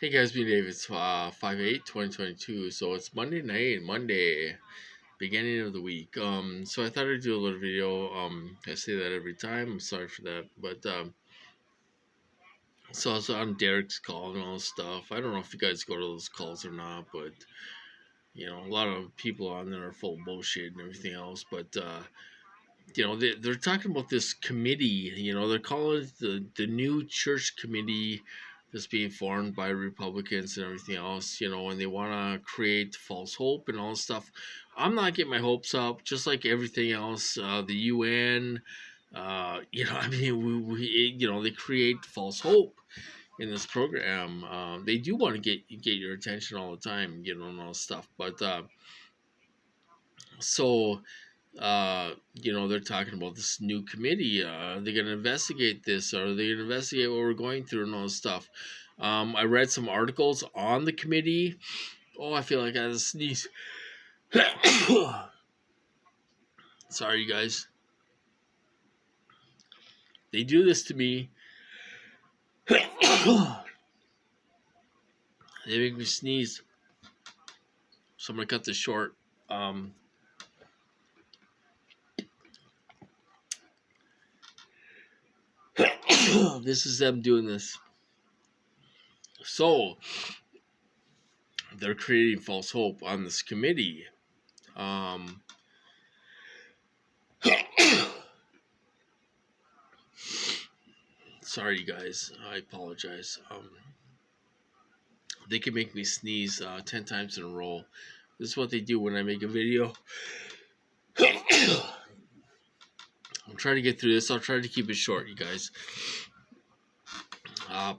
Hey guys, me Dave. It's 5/8/2022, so it's Monday night, Monday, beginning of the week. So I thought I'd do a little video. I say that every time. I'm sorry for that, but so I was on Derek's call and all this stuff. I don't know if you guys go to those calls or not, but a lot of people on there are full of bullshit and everything else. But they're talking about this committee. They're calling it the new church committee that's being formed by Republicans and everything else. And they want to create false hope and all this stuff. I'm not getting my hopes up. Just like everything else, the UN. I mean, they create false hope in this program. They do want to get your attention all the time, and all this stuff. But so they're talking about this new committee. Are they going to investigate this? Are they going to investigate what we're going through and all this stuff? I read some articles on the committee. Oh, I feel like I had a sneeze. Sorry, you guys. They do this to me. They make me sneeze. So I'm going to cut this short. This is them doing this. So they're creating false hope on this committee. Sorry, you guys. I apologize. They can make me sneeze 10 times in a row. This is what they do when I make a video. I'm trying to get through this. I'll try to keep it short, you guys.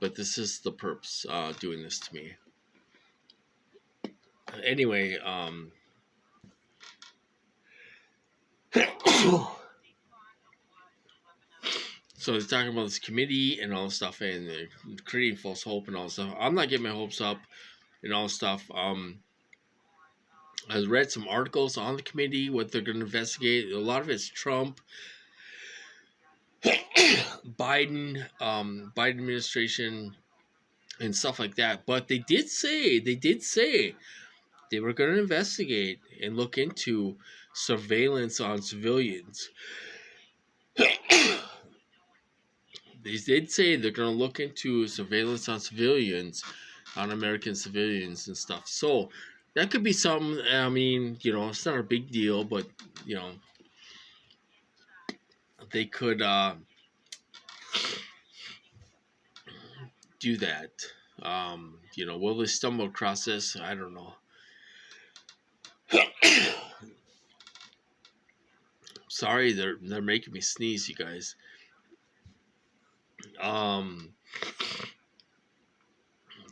But this is the perps doing this to me. Anyway, so they're talking about this committee and all this stuff, and they're creating false hope and all this stuff. I'm not getting my hopes up and all this stuff. I read some articles on the committee, what they're going to investigate. A lot of it's Trump, Biden administration, and stuff like that. But they did say they were going to investigate and look into surveillance on civilians. They did say they're going to look into surveillance on civilians, on American civilians and stuff. So that could be something. I mean, it's not a big deal, but they could do that. Will they stumble across this? I don't know. Sorry, they're making me sneeze, you guys.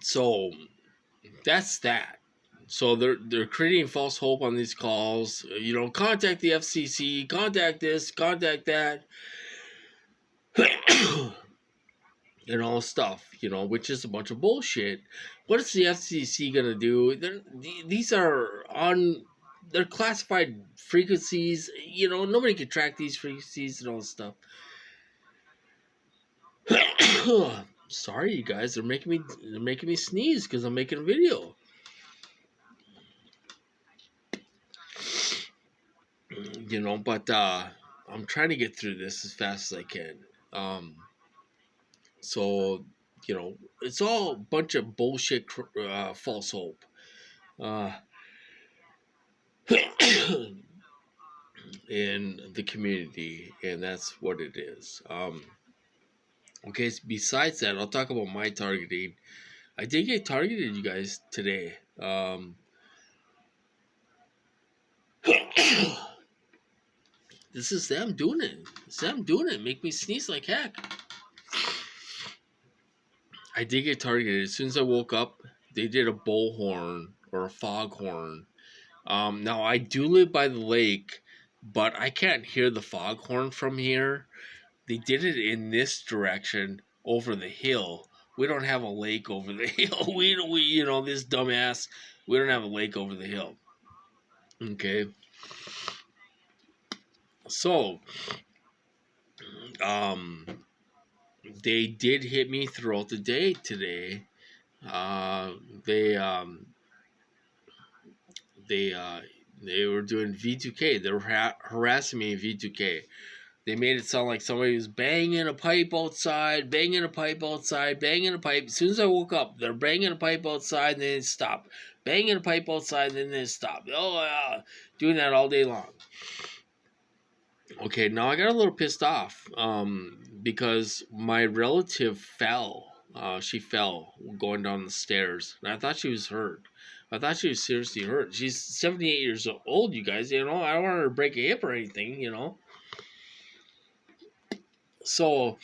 So that's that. So they're creating false hope on these calls. Contact the FCC, contact this, contact that, and all stuff. Which is a bunch of bullshit. What is the FCC gonna do? They're classified frequencies. Nobody can track these frequencies and all this stuff. Sorry, you guys. They're making me sneeze because I'm making a video. But I'm trying to get through this as fast as I can. So it's all a bunch of bullshit, false hope. In the community, and that's what it is. Okay, so besides that, I'll talk about my targeting. I did get targeted, you guys, today. This is them doing it. It's them doing it. Make me sneeze like heck. I did get targeted. As soon as I woke up, they did a bullhorn or a foghorn. Now, I do live by the lake, but I can't hear the foghorn from here. They did it in this direction over the hill. We don't have a lake over the hill. We this dumbass. We don't have a lake over the hill. Okay. So, they did hit me throughout the day today. Uh, they they uh, they were doing V2K. They were harassing me in V2K. They made it sound like somebody was banging a pipe outside, banging a pipe outside, banging a pipe. As soon as I woke up, they're banging a pipe outside and then it stopped. Banging a pipe outside and then it stopped. Doing that all day long. Okay, now I got a little pissed off because my relative fell. She fell going down the stairs, and I thought she was hurt. I thought she was seriously hurt. She's 78 years old, you guys. You know, I don't want her to break a hip or anything, you know. So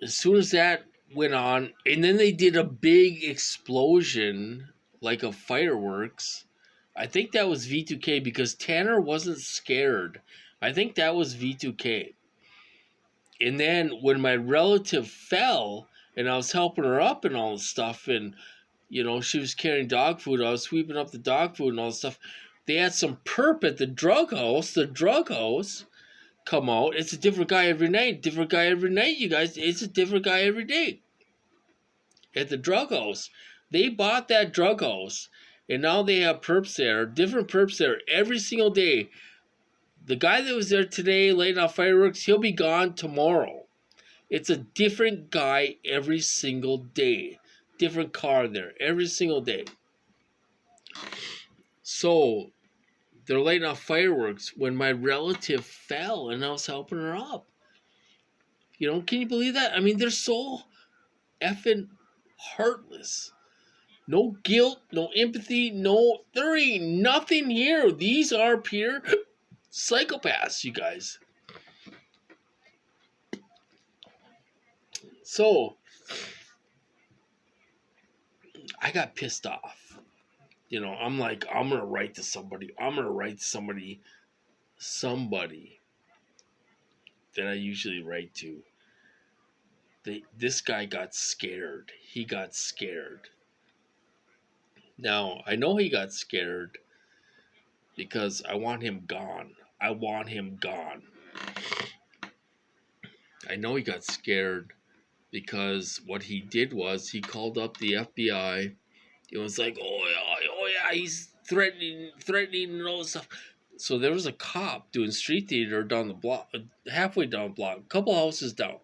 as soon as that went on, and then they did a big explosion like of fireworks. I think that was V2K because Tanner wasn't scared. I think that was V2K. And then when my relative fell and I was helping her up and all this stuff, and you know, she was carrying dog food, I was sweeping up the dog food and all this stuff. They had some perp at the drug house. The drug house come out. It's a different guy every night. Different guy every night, you guys. It's a different guy every day. At the drug house. They bought that drug house. And now they have perps there. Different perps there every single day. The guy that was there today lighting off fireworks, he'll be gone tomorrow. It's a different guy every single day. Different car there every single day. So they're lighting off fireworks when my relative fell and I was helping her up. You know, can you believe that? I mean, they're so effing heartless. No guilt, no empathy, there ain't nothing here. These are pure psychopaths, you guys. So, I got pissed off. You know, I'm like, I'm going to write to somebody. Somebody that I usually write to. This guy got scared. He got scared. Now, I know he got scared because I want him gone. I want him gone. I know he got scared because what he did was he called up the FBI. It was like, oh yeah, he's threatening and all this stuff. So there was a cop doing street theater down the block, halfway down the block, a couple houses down,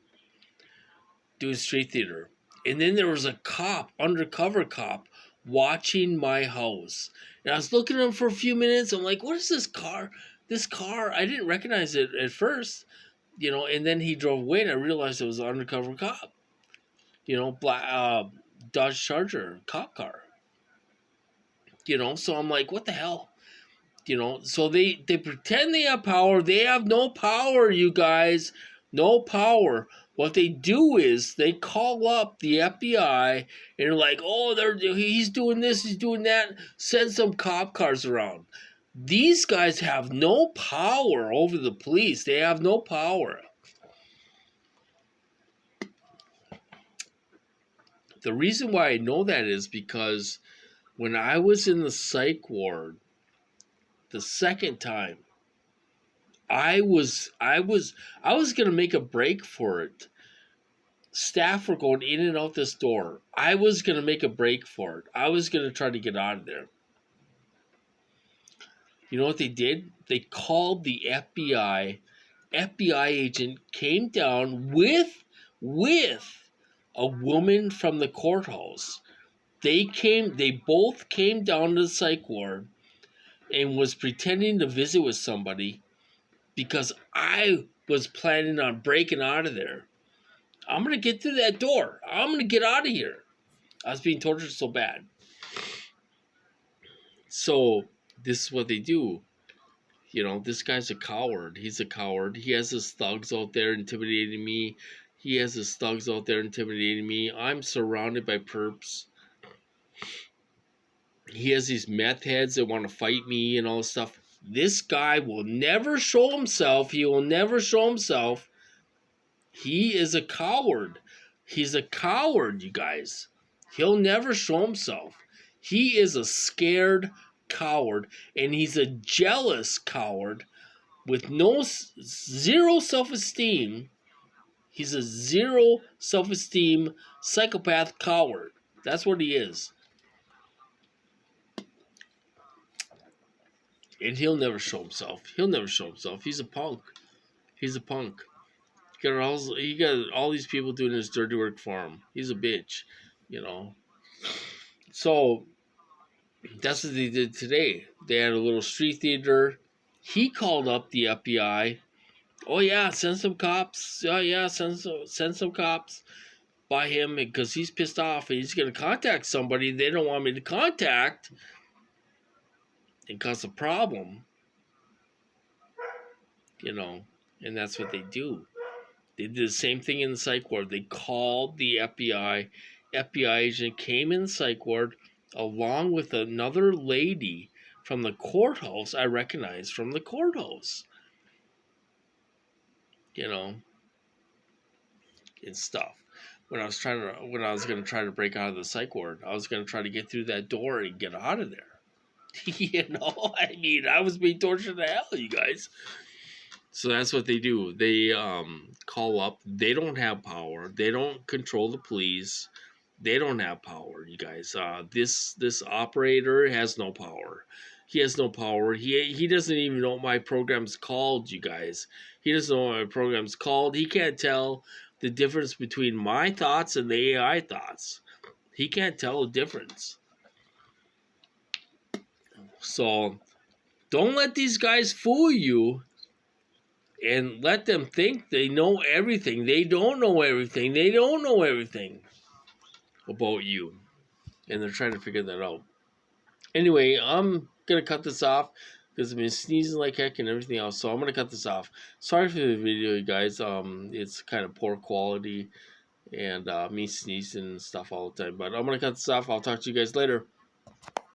doing street theater. And then there was a cop, undercover cop, watching my house. And I was looking at him for a few minutes. I'm like, what is this car? This car, I didn't recognize it at first, you know, and then he drove away and I realized it was an undercover cop. You know, Dodge Charger cop car. You know, so I'm like, what the hell? You know, so they pretend they have power. They have no power, you guys. No power. What they do is they call up the FBI and they're like, oh, he's doing this, he's doing that. Send some cop cars around. These guys have no power over the police. They have no power. The reason why I know that is because when I was in the psych ward the second time, I was gonna make a break for it. Staff were going in and out this door. I was gonna make a break for it. I was gonna try to get out of there. You know what they did? They called the FBI. FBI agent came down with a woman from the courthouse. They both came down to the psych ward and was pretending to visit with somebody because I was planning on breaking out of there. I'm going to get through that door. I'm going to get out of here. I was being tortured so bad. So this is what they do. You know, this guy's a coward. He's a coward. He has his thugs out there intimidating me. I'm surrounded by perps. He has these meth heads that want to fight me and all this stuff. This guy will never show himself. He is a coward. He's a coward, you guys. He'll never show himself. He is a scared coward, and he's a jealous coward with zero self-esteem. He's a zero self-esteem psychopath coward. That's what he is. And he'll never show himself. He'll never show himself. He's a punk. He's a punk. He got all these people doing his dirty work for him. He's a bitch, you know. So that's what they did today. They had a little street theater. He called up the FBI. Oh yeah, send some cops. Oh yeah, send some cops by him because he's pissed off and he's gonna contact somebody they don't want me to contact and cause a problem. You know, and that's what they do. They did the same thing in the psych ward. They called the FBI. FBI agent came in the psych ward along with another lady from the courthouse I recognized from the courthouse. You know, and stuff. When I was gonna try to break out of the psych ward, I was gonna try to get through that door and get out of there. You know, I mean, I was being tortured to hell, you guys. So that's what they do. They call up. They don't have power. They don't control the police. They don't have power, you guys. This operator has no power. He has no power. He doesn't even know what my program's called, you guys. He doesn't know what my program's called. He can't tell the difference between my thoughts and the AI thoughts. He can't tell the difference. So don't let these guys fool you and let them think they know everything. They don't know everything. They don't know everything about you. And they're trying to figure that out. Anyway, I'm going to cut this off because I've been sneezing like heck and everything else. So I'm going to cut this off. Sorry for the video, you guys. It's kind of poor quality and me sneezing and stuff all the time. But I'm going to cut this off. I'll talk to you guys later.